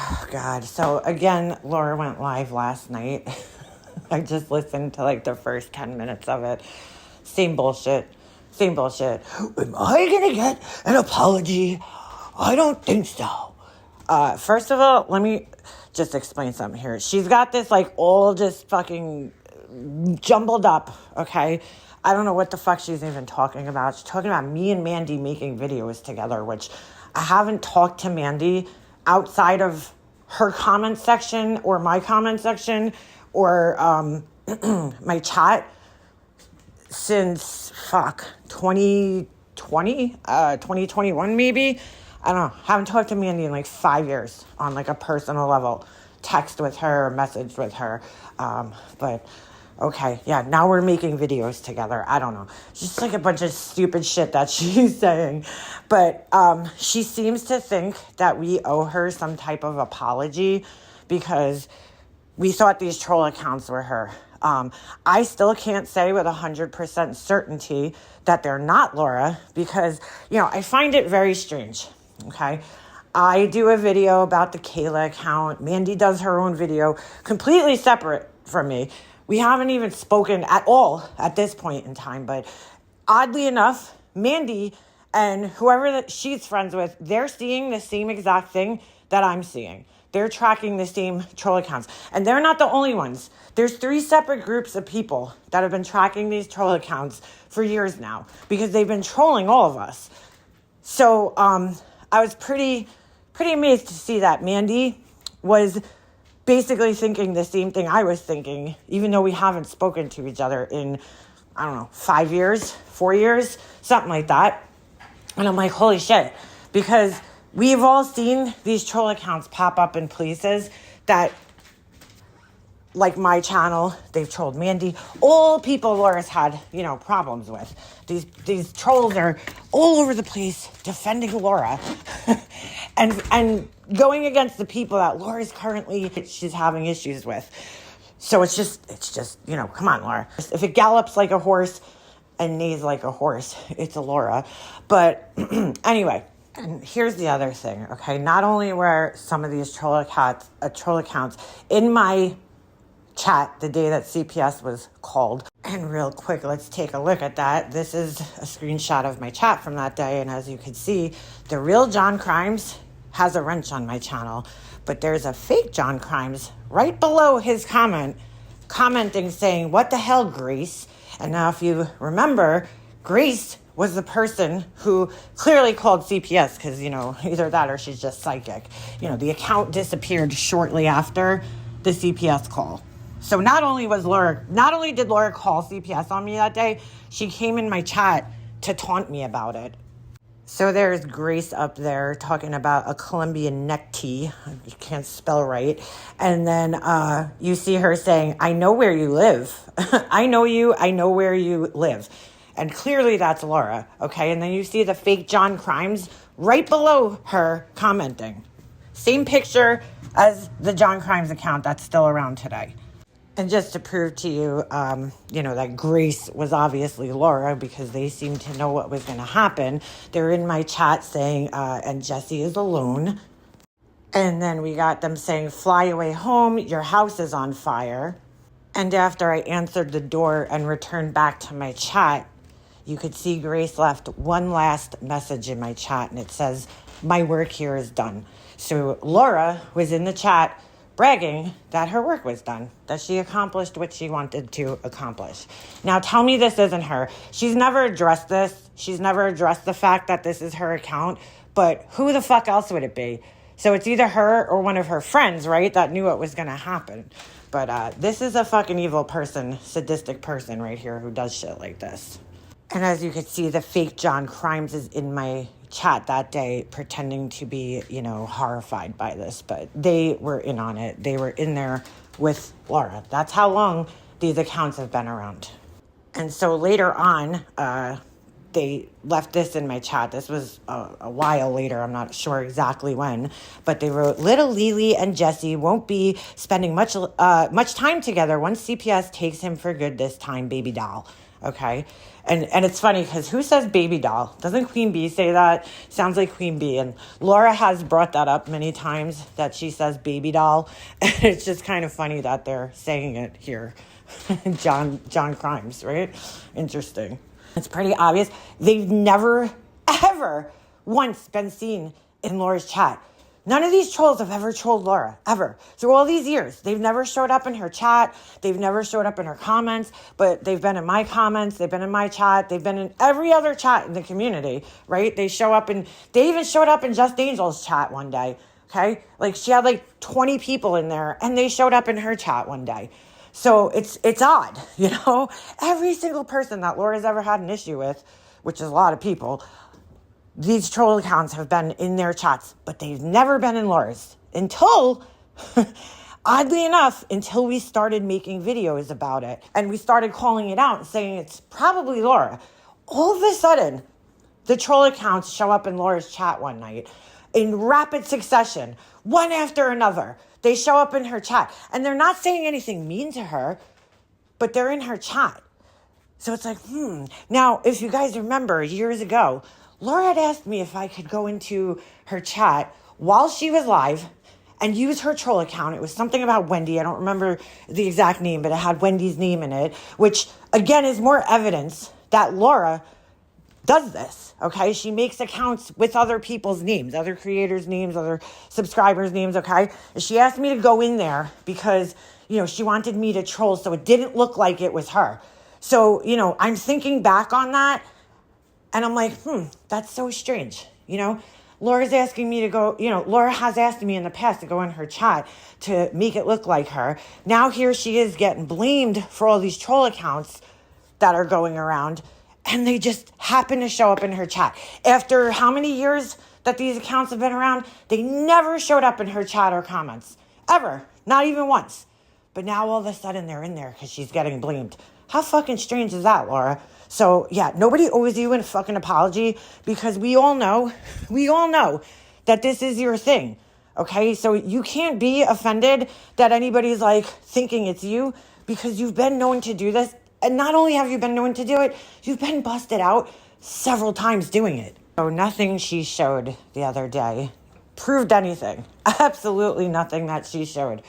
Oh, God. So, again, Laura went live last night. I just listened to like the first 10 minutes of it. Same bullshit. Same bullshit. Am I going to get an apology? I don't think so. First of all, let me just explain something here. She's got this like all just fucking jumbled up, okay? I don't know what the fuck she's even talking about. She's talking about me and Mandy making videos together, which I haven't talked to Mandy outside of her comment section or my comment section or my chat since 2020, 2021 maybe. I don't know. Haven't talked to Mandy in like 5 years on like a personal level. Text with her, message with her. But okay, yeah, now we're making videos together. I don't know. Just like a bunch of stupid shit that she's saying. But she seems to think that we owe her some type of apology because we thought these troll accounts were her. I still can't say with 100% certainty that they're not Laura because, you know, I find it very strange, okay? I do a video about the Kayla account. Mandy does her own video, completely separate from me. We haven't even spoken at all at this point in time, but oddly enough, Mandy and whoever that she's friends with, they're seeing the same exact thing that I'm seeing. They're tracking the same troll accounts. And they're not the only ones. There's 3 separate groups of people that have been tracking these troll accounts for years now because they've been trolling all of us. So I was pretty amazed to see that Mandy was basically thinking the same thing I was thinking, even though we haven't spoken to each other in, I don't know, 5 years, 4 years, something like that. And I'm like, holy shit, because we've all seen these troll accounts pop up in places that, like my channel, they've trolled Mandy. All people Laura's had, you know, problems with. These trolls are all over the place defending Laura and going against the people that Laura's she's having issues with. So it's just, you know, come on, Laura. If it gallops like a horse and neighs like a horse, it's a Laura. But anyway, and here's the other thing, okay? Not only were some of these troll accounts in my chat the day that CPS was called. And real quick, let's take a look at that. This is a screenshot of my chat from that day. And as you can see, the real John Crimes has a wrench on my channel. But there's a fake John Crimes right below his commenting saying, what the hell, Grace? And now if you remember, Grace was the person who clearly called CPS because, you know, either that or she's just psychic. You know, the account disappeared shortly after the CPS call. So not only did Laura call CPS on me that day, she came in my chat to taunt me about it. So there's Grace up there talking about a Colombian neck tea. You can't spell right. And then you see her saying, I know where you live. I know you. I know where you live. And clearly that's Laura. Okay. And then you see the fake John Crimes right below her commenting. Same picture as the John Crimes account that's still around today. And just to prove to you, you know, that Grace was obviously Laura because they seemed to know what was going to happen. They're in my chat saying, and Jesse is alone. And then we got them saying, fly away home, your house is on fire. And after I answered the door and returned back to my chat, you could see Grace left one last message in my chat. And it says, my work here is done. So Laura was in the chat bragging that her work was done, that she accomplished what she wanted to accomplish. Now tell me this isn't her. She's never addressed this. She's never addressed the fact that this is her account, but who the fuck else would it be? So it's either her or one of her friends, right, that knew what was going to happen. But this is a fucking evil person, sadistic person right here who does shit like this. And as you can see, the fake John Crimes is in my chat that day pretending to be, you know, horrified by this, but they were in on it. They were in there with Laura. That's how long these accounts have been around. And so later on, they left this in my chat. This was a while later. I'm not sure exactly when, but they wrote, little Lily and Jesse won't be spending much time together once CPS takes him for good this time, baby doll. okay? And it's funny because who says baby doll? Doesn't Queen Bee say that? Sounds like Queen Bee. And Laura has brought that up many times, that she says baby doll. And it's just kind of funny that they're saying it here. John Crimes, right? Interesting. It's pretty obvious. They've never, ever once been seen in Laura's chat. None of these trolls have ever trolled Laura, ever. Through all these years, they've never showed up in her chat. They've never showed up in her comments, but they've been in my comments. They've been in my chat. They've been in every other chat in the community, right? They even showed up in Just Angel's chat one day, okay? Like, she had like 20 people in there, and they showed up in her chat one day. So it's odd, you know? Every single person that Laura's ever had an issue with, which is a lot of people, these troll accounts have been in their chats, but they've never been in Laura's until, oddly enough, until we started making videos about it. And we started calling it out and saying it's probably Laura. All of a sudden, the troll accounts show up in Laura's chat one night in rapid succession, one after another. They show up in her chat, and they're not saying anything mean to her, but they're in her chat. So it's like, Now, if you guys remember, years ago, Laura had asked me if I could go into her chat while she was live and use her troll account. It was something about Wendy. I don't remember the exact name, but it had Wendy's name in it, which, again, is more evidence that Laura does this, okay? She makes accounts with other people's names, other creators' names, other subscribers' names, okay? And she asked me to go in there because, she wanted me to troll so it didn't look like it was her. So, I'm thinking back on that, and I'm like, that's so strange, Laura's asking me to go, Laura has asked me in the past to go in her chat to make it look like her. Now here she is getting blamed for all these troll accounts that are going around, and they just happen to show up in her chat. After how many years that these accounts have been around, they never showed up in her chat or comments. Ever. Not even once. But now all of a sudden they're in there because she's getting blamed. How fucking strange is that, Laura? So, yeah, nobody owes you a fucking apology because we all know that this is your thing, okay? So you can't be offended that anybody's, thinking it's you because you've been known to do this. And not only have you been known to do it, you've been busted out several times doing it. So nothing she showed the other day proved anything. Absolutely nothing that she showed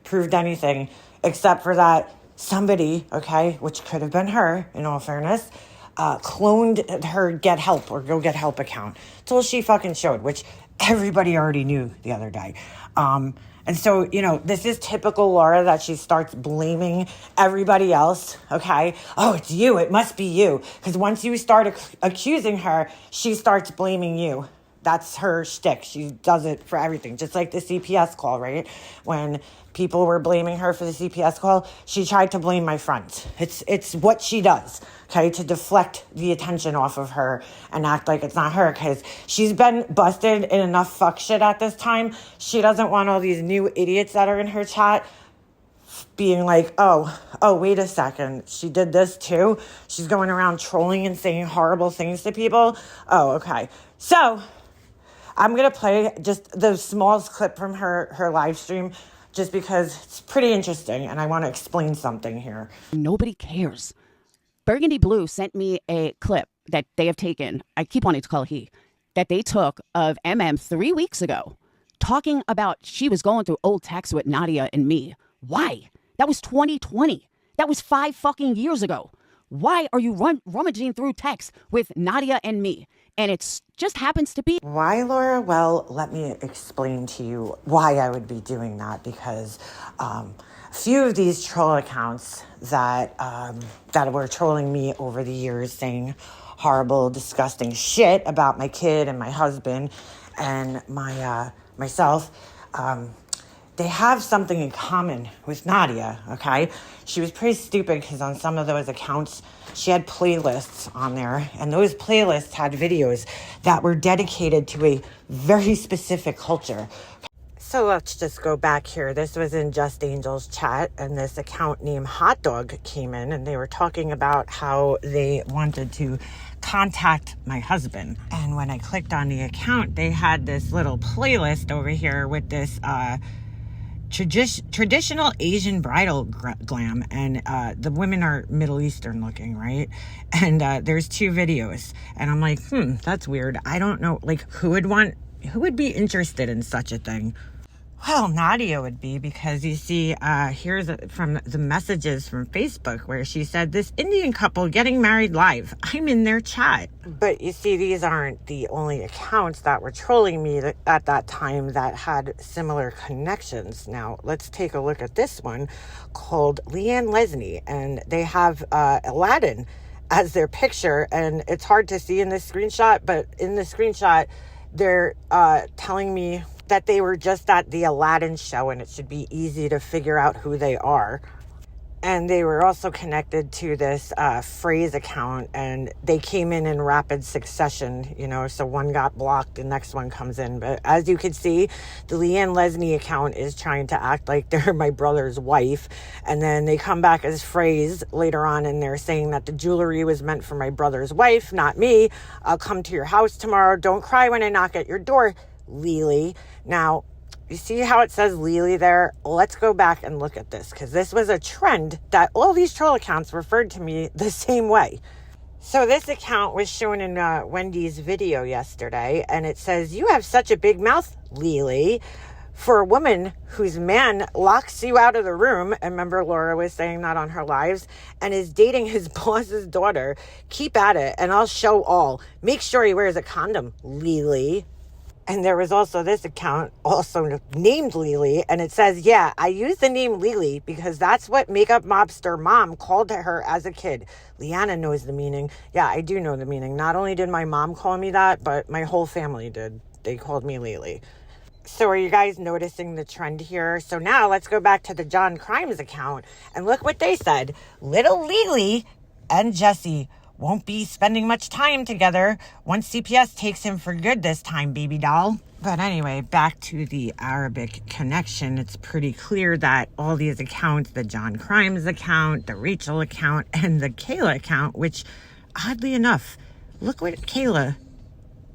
proved anything except for that somebody, okay, which could have been her, in all fairness, cloned her Get Help or Go Get Help account. That's all she fucking showed, which everybody already knew the other day. And so, this is typical Laura that she starts blaming everybody else, okay? Oh, it's you. It must be you. Because once you start accusing her, she starts blaming you. That's her shtick. She does it for everything. Just like the CPS call, right? When people were blaming her for the CPS call, she tried to blame my friends. It's what she does, okay, to deflect the attention off of her and act like it's not her, because she's been busted in enough fuck shit at this time. She doesn't want all these new idiots that are in her chat being like, oh, wait a second, she did this too? She's going around trolling and saying horrible things to people? Oh, okay. So I'm going to play just the smallest clip from her live stream just because it's pretty interesting and I want to explain something here. Nobody cares. Burgundy Blue sent me a clip that they have taken, I keep wanting to call he, that they took of MM 3 weeks ago, talking about she was going through old texts with Nadia and me. Why? That was 2020. That was 5 fucking years ago. Why are you rummaging through texts with Nadia and me? And it just happens to be. Why, Laura? Well, let me explain to you why I would be doing that, because a few of these troll accounts that were trolling me over the years, saying horrible, disgusting shit about my kid and my husband and myself, they have something in common with Nadia, okay? She was pretty stupid because on some of those accounts, she had playlists on there, and those playlists had videos that were dedicated to a very specific culture. So let's just go back here. This was in Just Angel's chat, and this account named Hot Dog came in, and they were talking about how they wanted to contact my husband. And when I clicked on the account, they had this little playlist over here with this traditional Asian bridal glam, and the women are Middle Eastern looking, right? And there's 2 videos, and I'm like, that's weird. I don't know, like, who would be interested in such a thing? Well, Nadia would be, because you see, here's from the messages from Facebook where she said, this Indian couple getting married live. I'm in their chat. But you see, these aren't the only accounts that were trolling me at that time that had similar connections. Now, let's take a look at this one called Leanne Lesney, and they have Aladdin as their picture, and it's hard to see in this screenshot, but in the screenshot, they're telling me that they were just at the Aladdin show and it should be easy to figure out who they are. And they were also connected to this phrase account, and they came in rapid succession, so one got blocked, the next one comes in. But as you can see, the Leanne Lesney account is trying to act like they're my brother's wife. And then they come back as phrase later on, and they're saying that the jewelry was meant for my brother's wife, not me. I'll come to your house tomorrow. Don't cry when I knock at your door, Lily. Now, you see how it says Lily there? Let's go back and look at this, because this was a trend that all these troll accounts referred to me the same way. So this account was shown in Wendy's video yesterday, and it says, you have such a big mouth, Lily. For a woman whose man locks you out of the room, and remember Laura was saying that on her lives, and is dating his boss's daughter, keep at it, and I'll show all. Make sure he wears a condom, Lily. And there was also this account also named Lily, and it says, yeah, I use the name Lily because that's what makeup mobster mom called her as a kid. Liana knows the meaning. Yeah, I do know the meaning. Not only did my mom call me that, but my whole family did. They called me Lily. So are you guys noticing the trend here? So now let's go back to the John Crimes account and look what they said. Little Lily and Jesse won't be spending much time together once CPS takes him for good this time, baby doll. But anyway, back to the Arabic connection. It's pretty clear that all these accounts, the John Crimes account, the Rachel account, and the Kayla account, which oddly enough, look what Kayla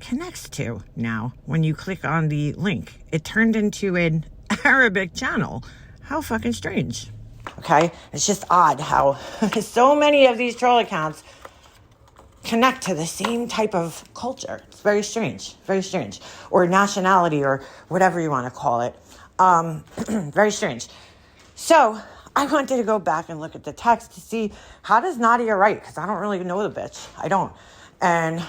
connects to now. When you click on the link, it turned into an Arabic channel. How fucking strange. Okay, it's just odd how so many of these troll accounts connect to the same type of culture. It's very strange, or nationality, or whatever you want to call it. Very strange. So I wanted to go back and look at the text to see, how does Nadia write? Because I don't really know the bitch. I don't. And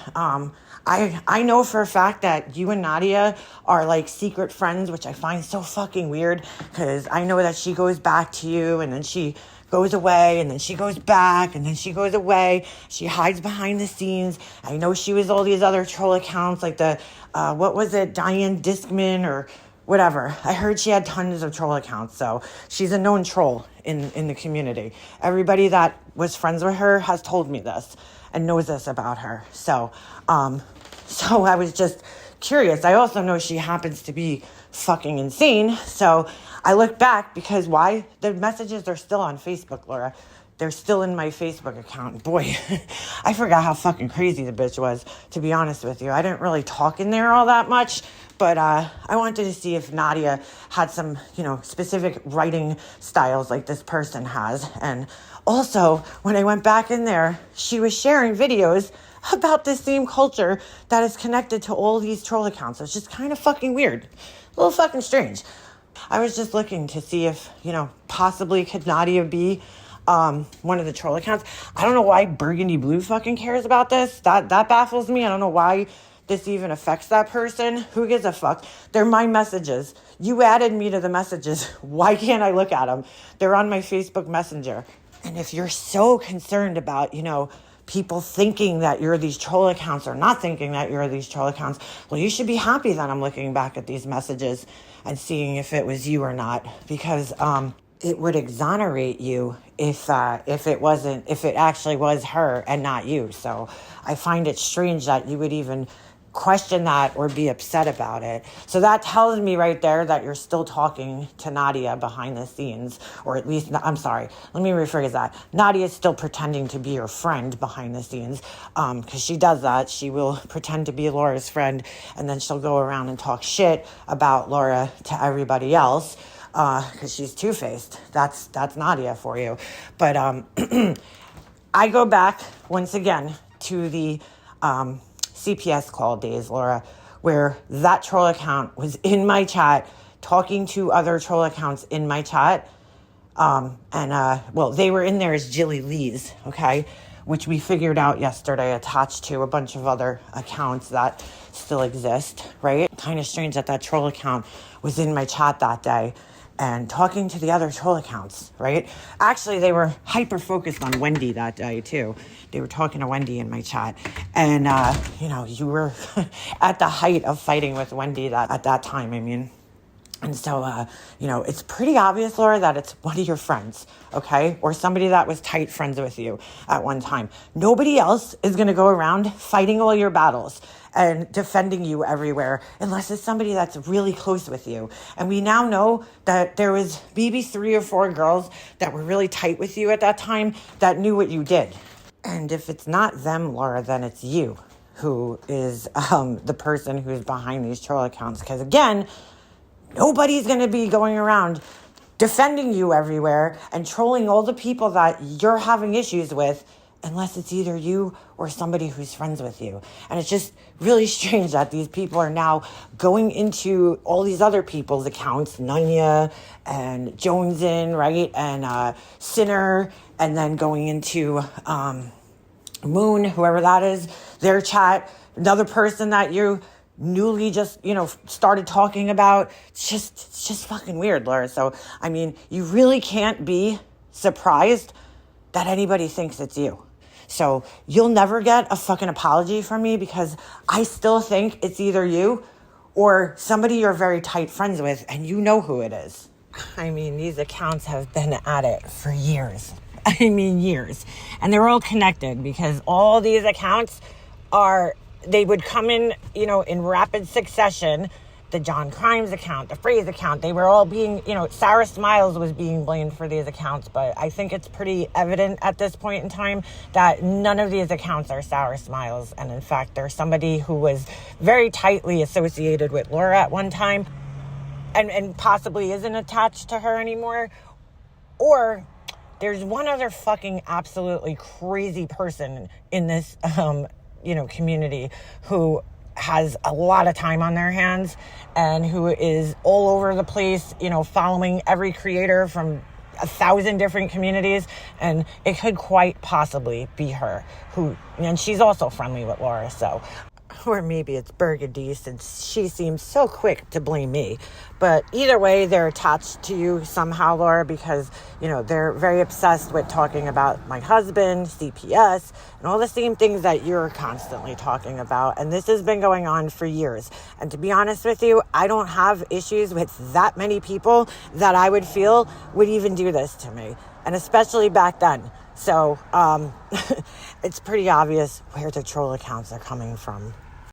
I know for a fact that you and Nadia are like secret friends, which I find so fucking weird, because I know that she goes back to you, and then she goes away, and then she goes back, and then she goes away. She hides behind the scenes. I know she was all these other troll accounts, like the, what was it, Diane Discman or whatever. I heard she had tons of troll accounts, so she's a known troll in the community. Everybody that was friends with her has told me this and knows this about her. So I was just curious. I also know she happens to be fucking insane, so I look back, because why? The messages are still on Facebook, Laura. They're still in my Facebook account. Boy, I forgot how fucking crazy the bitch was, to be honest with you. I didn't really talk in there all that much, but I wanted to see if Nadia had some, specific writing styles like this person has. And also, when I went back in there, she was sharing videos about the same culture that is connected to all these troll accounts. It's just kind of fucking weird. A little fucking strange. I was just looking to see if, possibly could Nadia be one of the troll accounts. I don't know why Burgundy Blue fucking cares about this. That baffles me. I don't know why this even affects that person. Who gives a fuck? They're my messages. You added me to the messages. Why can't I look at them? They're on my Facebook Messenger. And if you're so concerned about, people thinking that you're these troll accounts or not thinking that you're these troll accounts, well, you should be happy that I'm looking back at these messages and seeing if it was you or not, because it would exonerate you if it actually was her and not you. So I find it strange that you would even question that or be upset about it. So that tells me right there that you're still talking to Nadia behind the scenes, or at least, I'm sorry, let me rephrase that. Nadia is still pretending to be your friend behind the scenes, because she does that. She will pretend to be Laura's friend, and then she'll go around and talk shit about Laura to everybody else. because she's two-faced. That's Nadia for you. But I go back once again to the CPS call days, Laura, where that troll account was in my chat talking to other troll accounts in my chat. Well, they were in there as Jilly Lee's, okay, which we figured out yesterday attached to a bunch of other accounts that still exist, right? Kind of strange that that troll account was in my chat that day and talking to the other troll accounts, right? Actually, they were hyper-focused on Wendy that day, too. They were talking to Wendy in my chat. And, you were at the height of fighting with Wendy at that time, I mean. And so, it's pretty obvious, Laura, that it's one of your friends, okay? Or somebody that was tight friends with you at one time. Nobody else is going to go around fighting all your battles and defending you everywhere unless it's somebody that's really close with you. And we now know that there was maybe 3 or 4 girls that were really tight with you at that time that knew what you did. And if it's not them, Laura, then it's you who is the person who's behind these troll accounts. Because again, nobody's going to be going around defending you everywhere and trolling all the people that you're having issues with unless it's either you or somebody who's friends with you. And it's just really strange that these people are now going into all these other people's accounts, Nanya and Jonesin, right? And Sinner, and then going into Moon, whoever that is, their chat, another person that you newly just, started talking about. It's just fucking weird, Laura. So, I mean, you really can't be surprised that anybody thinks it's you. So you'll never get a fucking apology from me because I still think it's either you or somebody you're very tight friends with and you know who it is. I mean, these accounts have been at it for years. I mean, years. And they're all connected because all these accounts they would come in, in rapid succession. The John Crimes account, the Phrase account, they were all being, Sarah Smiles was being blamed for these accounts, but I think it's pretty evident at this point in time that none of these accounts are Sarah Smiles. And in fact, there's somebody who was very tightly associated with Laura at one time and possibly isn't attached to her anymore. Or there's one other fucking absolutely crazy person in this, community who has a lot of time on their hands and who is all over the place, following every creator from 1,000 different communities. And it could quite possibly be her and she's also friendly with Laura. So, or maybe it's Burgundy since she seems so quick to blame me. But either way, they're attached to you somehow, Laura, because, they're very obsessed with talking about my husband, CPS, and all the same things that you're constantly talking about. And this has been going on for years. And to be honest with you, I don't have issues with that many people that I would feel would even do this to me. And especially back then. So it's pretty obvious where the troll accounts are coming from.